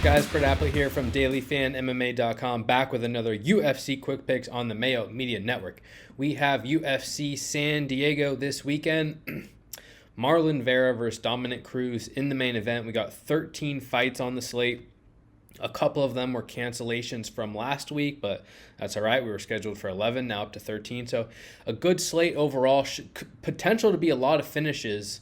up, guys? Brett Appley here from dailyfanmma.com, back with another UFC Quick Picks on the Mayo Media Network. We have UFC San Diego this weekend. Marlon Vera versus Dominic Cruz in the main event. We got 13 fights on the slate. A couple of them were cancellations from last week, but that's all right. We were scheduled for 11, now up to 13. So a good slate overall. Potential to be a lot of finishes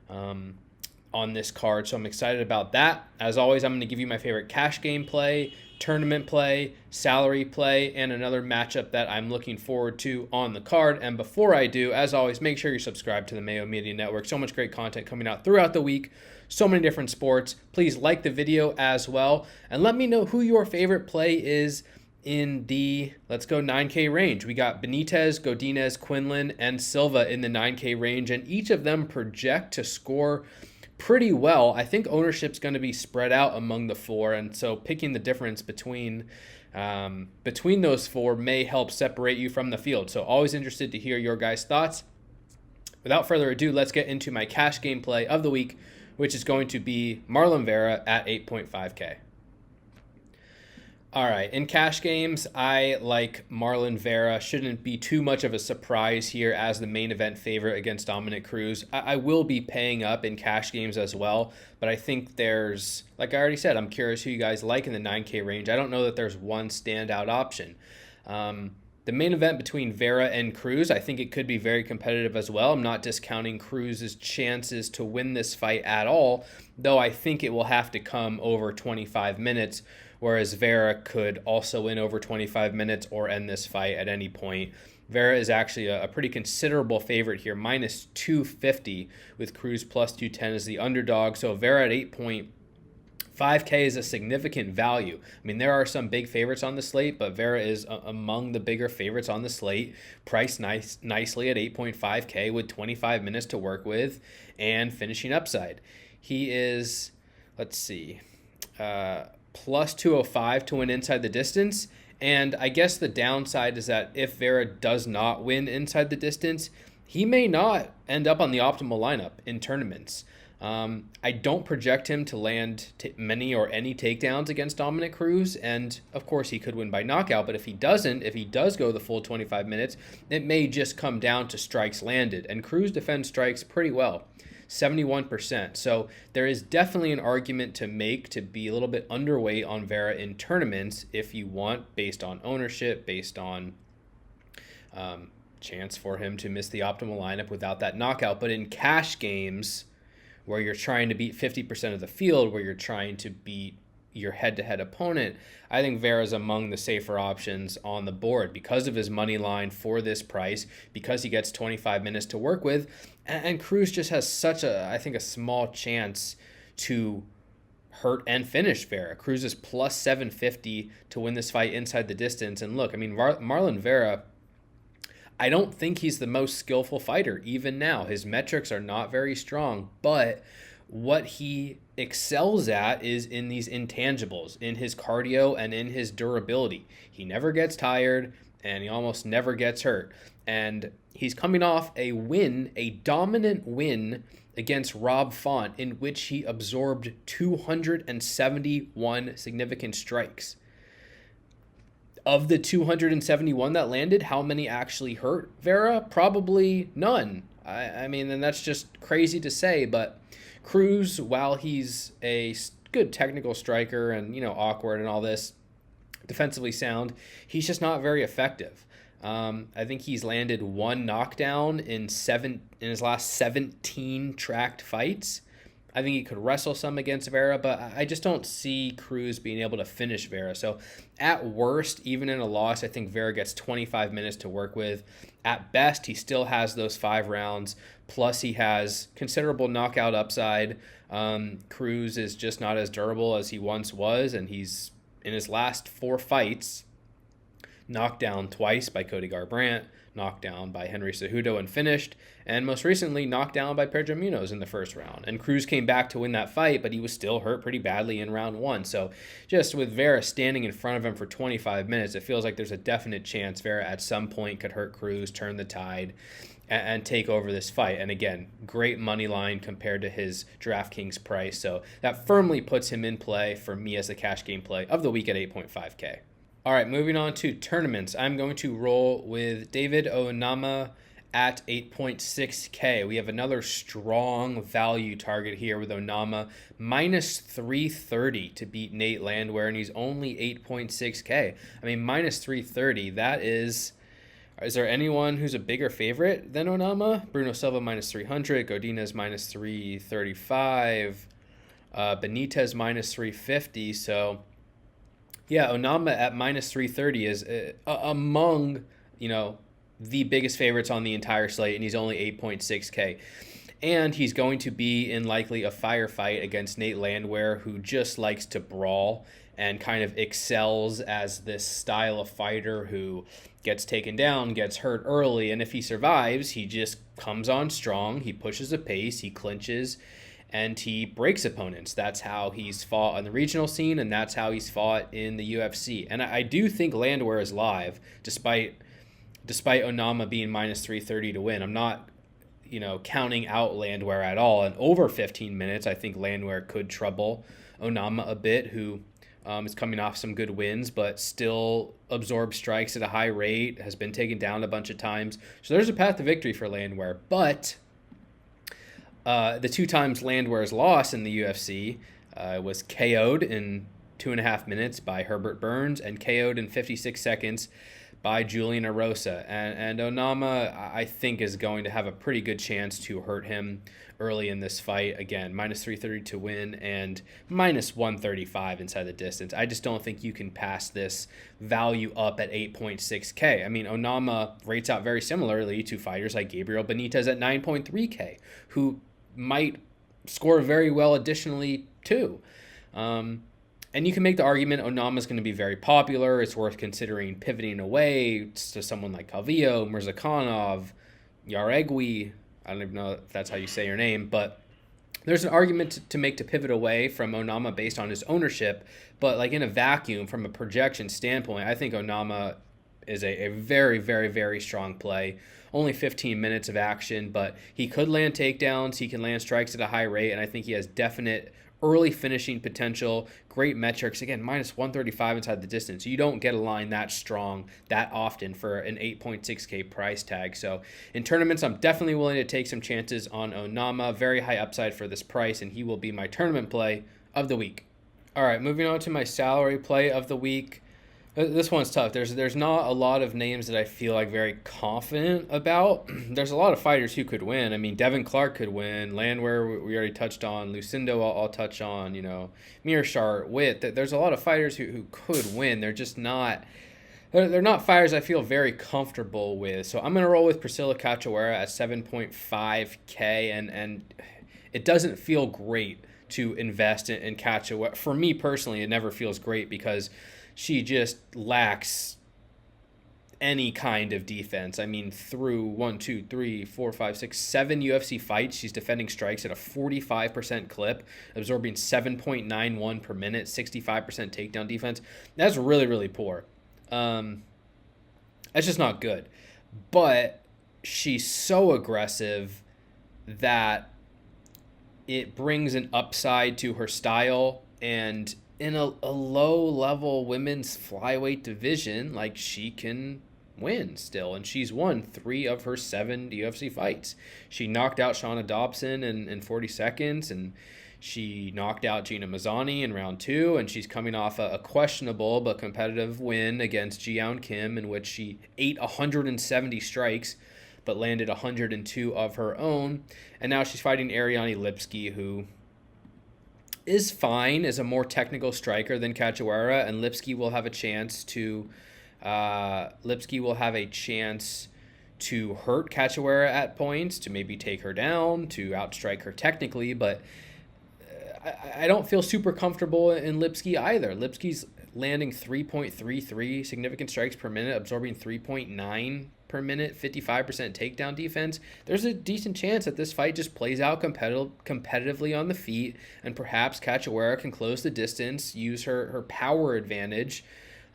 on this card, so I'm excited about that. As always, I'm going to give you my favorite cash game play, tournament play, salary play, and another matchup that I'm looking forward to on the card. And before I do, as always, make sure you're subscribed to the Mayo Media Network. So much great content coming out throughout the week. So many different sports. Please like the video as well, and let me know who your favorite play is in the, let's go 9K range. We got Benitez, Godinez, Quinlan, and Silva in the 9K range, and each of them project to score pretty well. I think ownership's going to be spread out among the four, and so picking the difference between those four may help separate you from the field. So always interested to hear your guys' thoughts. Without further ado, let's get into my cash game play of the week, which is going to be Marlon Vera at 8.5K. All right, in cash games, I like Marlon Vera. Shouldn't be too much of a surprise here as the main event favorite against Dominic Cruz. I will be paying up in cash games as well, but I think there's, like I already said, I'm curious who you guys like in the 9K range. I don't know that there's one standout option. The main event between Vera and Cruz, I think it could be very competitive as well. I'm not discounting Cruz's chances to win this fight at all, though I think it will have to come over 25 minutes, whereas Vera could also win over 25 minutes or end this fight at any point. Vera is actually a pretty considerable favorite here, minus 250, with Cruz plus 210 as the underdog. So Vera at 8.5K is a significant value. I mean, there are some big favorites on the slate, but Vera is among the bigger favorites on the slate, priced nicely at 8.5K with 25 minutes to work with and finishing upside. He is, let's see, plus 205 to win inside the distance. And I guess the downside is that if Vera does not win inside the distance, he may not end up on the optimal lineup in tournaments. I don't project him to land many or any takedowns against Dominic Cruz, and of course he could win by knockout, but if he does go the full 25 minutes, it may just come down to strikes landed, and Cruz defends strikes pretty well, 71%. So there is definitely an argument to make to be a little bit underweight on Vera in tournaments if you want, based on ownership, based on chance for him to miss the optimal lineup without that knockout. But in cash games, where you're trying to beat 50% of the field, where you're trying to beat your head-to-head opponent, I think Vera's among the safer options on the board because of his money line for this price, because he gets 25 minutes to work with, and Cruz just has such a small chance to hurt and finish Vera. Cruz is plus 750 to win this fight inside the distance, and look, I mean, Marlon Vera, I don't think he's the most skillful fighter even now. His metrics are not very strong, but what he excels at is in these intangibles, in his cardio and in his durability. He never gets tired and he almost never gets hurt. And he's coming off a win, a dominant win against Rob Font, in which he absorbed 271 significant strikes. Of the 271 that landed, how many actually hurt Vera? Probably none. I mean, and that's just crazy to say, but Cruz, while he's a good technical striker and, awkward and all this, defensively sound, he's just not very effective. I think he's landed one knockdown in his last 17 tracked fights. I think he could wrestle some against Vera, but I just don't see Cruz being able to finish Vera. So at worst, even in a loss, I think Vera gets 25 minutes to work with. At best, he still has those 5 rounds, plus he has considerable knockout upside. Cruz is just not as durable as he once was, and he's, in his last 4 fights, knocked down twice by Cody Garbrandt, knocked down by Henry Cejudo and finished, and most recently knocked down by Pedro Munoz in the first round. And Cruz came back to win that fight, but he was still hurt pretty badly in round 1. So just with Vera standing in front of him for 25 minutes, it feels like there's a definite chance Vera at some point could hurt Cruz, turn the tide. and take over this fight. And again, great money line compared to his DraftKings price. So that firmly puts him in play for me as the cash game play of the week at 8.5K. All right, moving on to tournaments. I'm going to roll with David Onama at 8.6K. We have another strong value target here with Onama minus 330 to beat Nate Landwehr, and he's only 8.6K. I mean, minus 330, that is there anyone who's a bigger favorite than Onama? Bruno Silva minus 300, Godinez minus 335, Benitez minus 350. So yeah, Onama at minus 330 is among, the biggest favorites on the entire slate, and he's only 8.6K. And he's going to be in likely a firefight against Nate Landwehr, who just likes to brawl and kind of excels as this style of fighter who gets taken down, gets hurt early, and if he survives, he just comes on strong, he pushes a pace, he clinches, and he breaks opponents. That's how he's fought on the regional scene, and that's how he's fought in the UFC. And I do think Landwehr is live, despite Onama being minus 330 to win. I'm not, counting out Landwehr at all. And over 15 minutes, I think Landwehr could trouble Onama a bit, who is coming off some good wins, but still absorbs strikes at a high rate, has been taken down a bunch of times. So there's a path to victory for Landwehr. But the two times Landwehr's loss in the UFC was KO'd in 2.5 minutes by Herbert Burns and KO'd in 56 seconds by Julian Erosa. And Onama, I think, is going to have a pretty good chance to hurt him early in this fight. Again, minus 330 to win and minus 135 inside the distance. I just don't think you can pass this value up at 8.6K. I mean, Onama rates out very similarly to fighters like Gabriel Benitez at 9.3K, who might score very well additionally too. And you can make the argument Onama's going to be very popular. It's worth considering pivoting away to someone like Calvillo, Mirzakhanov, Yaregui. I don't even know if that's how you say your name, but there's an argument to make to pivot away from Onama based on his ownership. But like in a vacuum, from a projection standpoint, I think Onama is a very, very, very strong play. Only 15 minutes of action, but he could land takedowns. He can land strikes at a high rate, and I think he has definite early finishing potential, great metrics. Again, minus 135 inside the distance. You don't get a line that strong that often for an 8.6K price tag. So in tournaments, I'm definitely willing to take some chances on Onama. Very high upside for this price, and he will be my tournament play of the week. All right, moving on to my salary play of the week. This one's tough. There's not a lot of names that I feel like very confident about. There's a lot of fighters who could win. I mean, Devin Clark could win. Landwehr, we already touched on. Lucindo, I'll touch on. Mearshart, Witt. There's a lot of fighters who could win. They're just not. They're not fighters I feel very comfortable with. So I'm gonna roll with Priscilla Cachoeira at 7.5K, and it doesn't feel great to invest in Cachoeira. For me personally, it never feels great because she just lacks any kind of defense. I mean, through 1, 2, 3, 4, 5, 6, 7 UFC fights, she's defending strikes at a 45% clip, absorbing 7.91 per minute, 65% takedown defense. That's really, really poor. That's just not good. But she's so aggressive that it brings an upside to her style, and in a low-level women's flyweight division, like, she can win still. And she's won 3 of her 7 UFC fights. She knocked out Shauna Dobson in 40 seconds, and she knocked out Gina Mazzani in round 2, and she's coming off a questionable but competitive win against Ji-Yeon Kim, in which she ate 170 strikes but landed 102 of her own. And now she's fighting Ariane Lipski, who is fine as a more technical striker than Cachoeira, and Lipski will have a chance to hurt Cachoeira at points, to maybe take her down, to outstrike her technically, but I don't feel super comfortable in Lipski either. Lipski's landing 3.33 significant strikes per minute, absorbing 3.9 per minute, 55% takedown defense. There's a decent chance that this fight just plays out competitively on the feet, and perhaps Cachoeira can close the distance, use her power advantage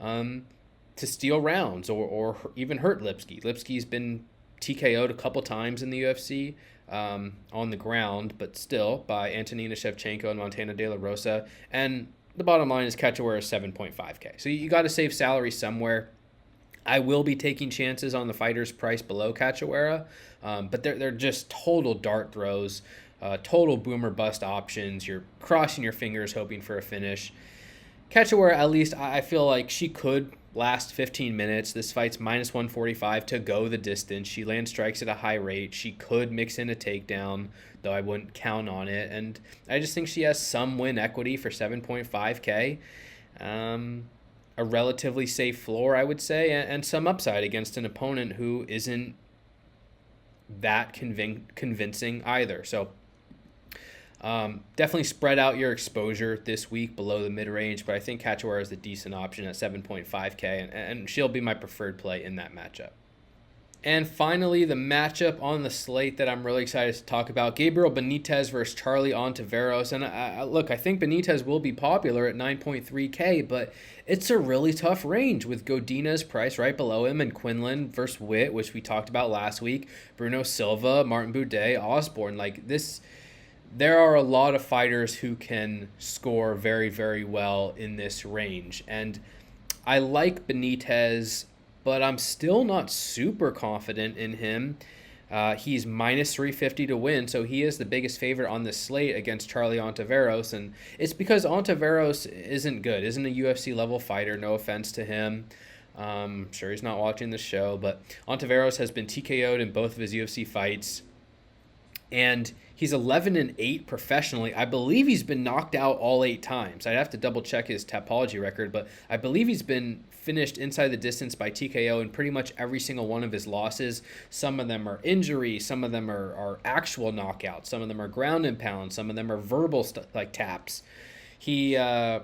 to steal rounds or even hurt Lipski. Lipski's been TKO'd a couple times in the UFC on the ground, but still by Antonina Shevchenko and Montana De La Rosa. And the bottom line is Cachoeira is 7.5K. So you got to save salary somewhere. I will be taking chances on the fighters priced below Cachoeira, but they're just total dart throws, total boomer bust options. You're crossing your fingers hoping for a finish. Cachoeira, at least I feel like she could last 15 minutes. This fight's minus 145 to go the distance. She lands strikes at a high rate. She could mix in a takedown, though I wouldn't count on it. And I just think she has some win equity for 7.5K. A relatively safe floor, I would say, and some upside against an opponent who isn't that convincing either. So definitely spread out your exposure this week below the mid-range, but I think Cachoeira is a decent option at 7.5K, and she'll be my preferred play in that matchup. And finally, the matchup on the slate that I'm really excited to talk about, Gabriel Benitez versus Charlie Ontiveros. And look, I think Benitez will be popular at 9.3K, but it's a really tough range with Godinez price right below him and Quinlan versus Witt, which we talked about last week, Bruno Silva, Martin Budet, Osborne. Like this, there are a lot of fighters who can score very, very well in this range. And I like Benitez, but I'm still not super confident in him. He's minus 350 to win, so he is the biggest favorite on this slate against Charlie Ontiveros, and it's because Ontiveros isn't good, isn't a UFC level fighter, no offense to him. Sure he's not watching the show, but Ontiveros has been TKO'd in both of his UFC fights, and he's 11-8 professionally. I believe he's been knocked out all 8 times. I'd have to double check his Tapology record, but I believe he's been finished inside the distance by TKO in pretty much every single one of his losses. Some of them are injury, some of them are actual knockouts, some of them are ground and pound, some of them are verbal like taps. He has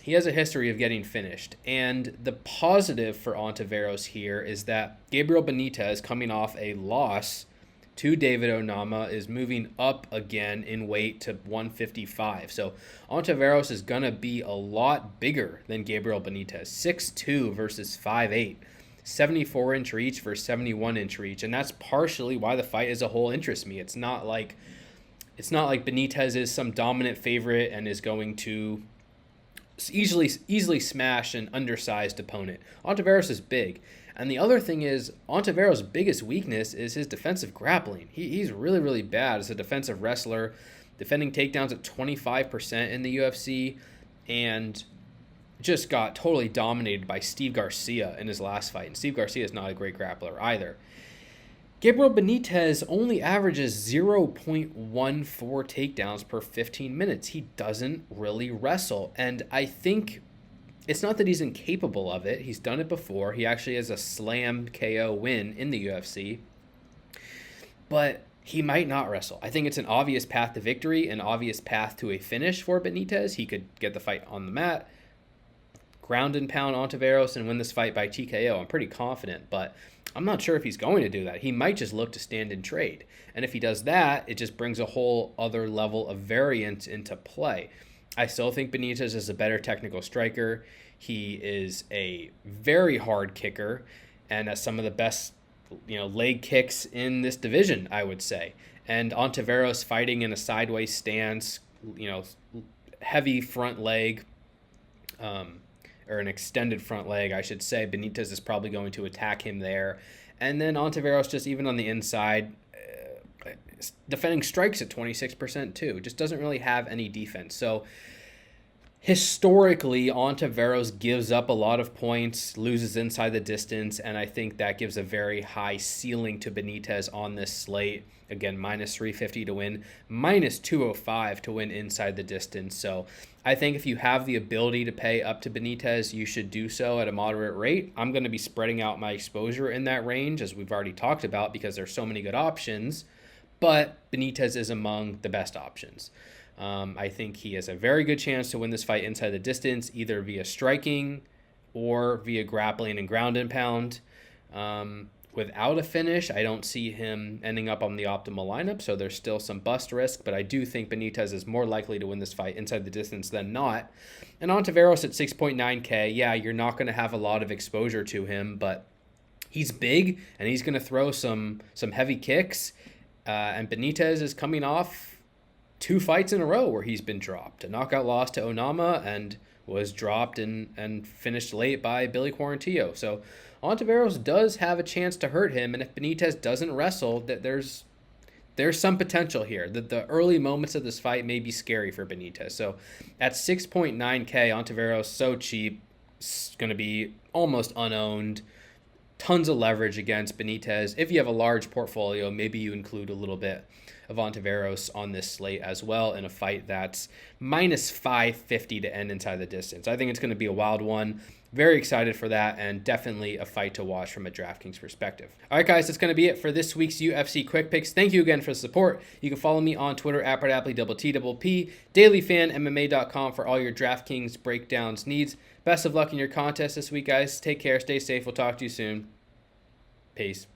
a history of getting finished. And the positive for Ontiveros here is that Gabriel Benitez, coming off a loss to David Onama, is moving up again in weight to 155. So Ontiveros is going to be a lot bigger than Gabriel Benitez. 6'2 versus 5'8. 74-inch reach versus 71-inch reach. And that's partially why the fight as a whole interests me. It's not like Benitez is some dominant favorite and is going to easily smash an undersized opponent. Ontiveros is big. And the other thing is, Ontiveros' biggest weakness is his defensive grappling. He's really, really bad as a defensive wrestler, defending takedowns at 25% in the UFC, and just got totally dominated by Steve Garcia in his last fight. And Steve Garcia is not a great grappler either. Gabriel Benitez only averages 0.14 takedowns per 15 minutes. He doesn't really wrestle. And I think it's not that he's incapable of it. He's done it before. He actually has a slam KO win in the UFC. But he might not wrestle. I think it's an obvious path to victory, an obvious path to a finish for Benitez. He could get the fight on the mat, ground and pound Ontiveros, and win this fight by TKO. I'm pretty confident, but I'm not sure if he's going to do that. He might just look to stand and trade. And if he does that, it just brings a whole other level of variance into play. I still think Benitez is a better technical striker. He is a very hard kicker and has some of the best, leg kicks in this division, I would say. And Ontiveros fighting in a sideways stance, heavy front leg, or an extended front leg, I should say. Benitez is probably going to attack him there. And then Ontiveros just even on the inside, defending strikes at 26% too. Just doesn't really have any defense. So historically, Ontiveros gives up a lot of points, loses inside the distance, and I think that gives a very high ceiling to Benitez on this slate. Again, minus 350 to win, minus 205 to win inside the distance. So I think if you have the ability to pay up to Benitez, you should do so at a moderate rate. I'm going to be spreading out my exposure in that range, as we've already talked about, because there's so many good options. But Benitez is among the best options. I think he has a very good chance to win this fight inside the distance, either via striking or via grappling and ground and pound. Without a finish, I don't see him ending up on the optimal lineup, so there's still some bust risk, but I do think Benitez is more likely to win this fight inside the distance than not. And Ontiveros at 6.9K, yeah, you're not going to have a lot of exposure to him, but He's big and he's going to throw some heavy kicks. And Benitez is coming off 2 fights in a row where he's been dropped. A knockout loss to Onama and was dropped and finished late by Billy Quarantillo. So Ontiveros does have a chance to hurt him. And if Benitez doesn't wrestle, that there's some potential here. The early moments of this fight may be scary for Benitez. So at 6.9K, Ontiveros, so cheap, going to be almost unowned. Tons of leverage against Benitez. If you have a large portfolio, maybe you include a little bit of Ontiveros on this slate as well in a fight that's minus 550 to end inside the distance. I think it's going to be a wild one. Very excited for that, and definitely a fight to watch from a DraftKings perspective. All right, guys, that's going to be it for this week's UFC Quick Picks. Thank you again for the support. You can follow me on Twitter at Appley, dailyfanmma.com for all your DraftKings breakdowns needs. Best of luck in your contest this week, guys. Take care. Stay safe. We'll talk to you soon. Peace.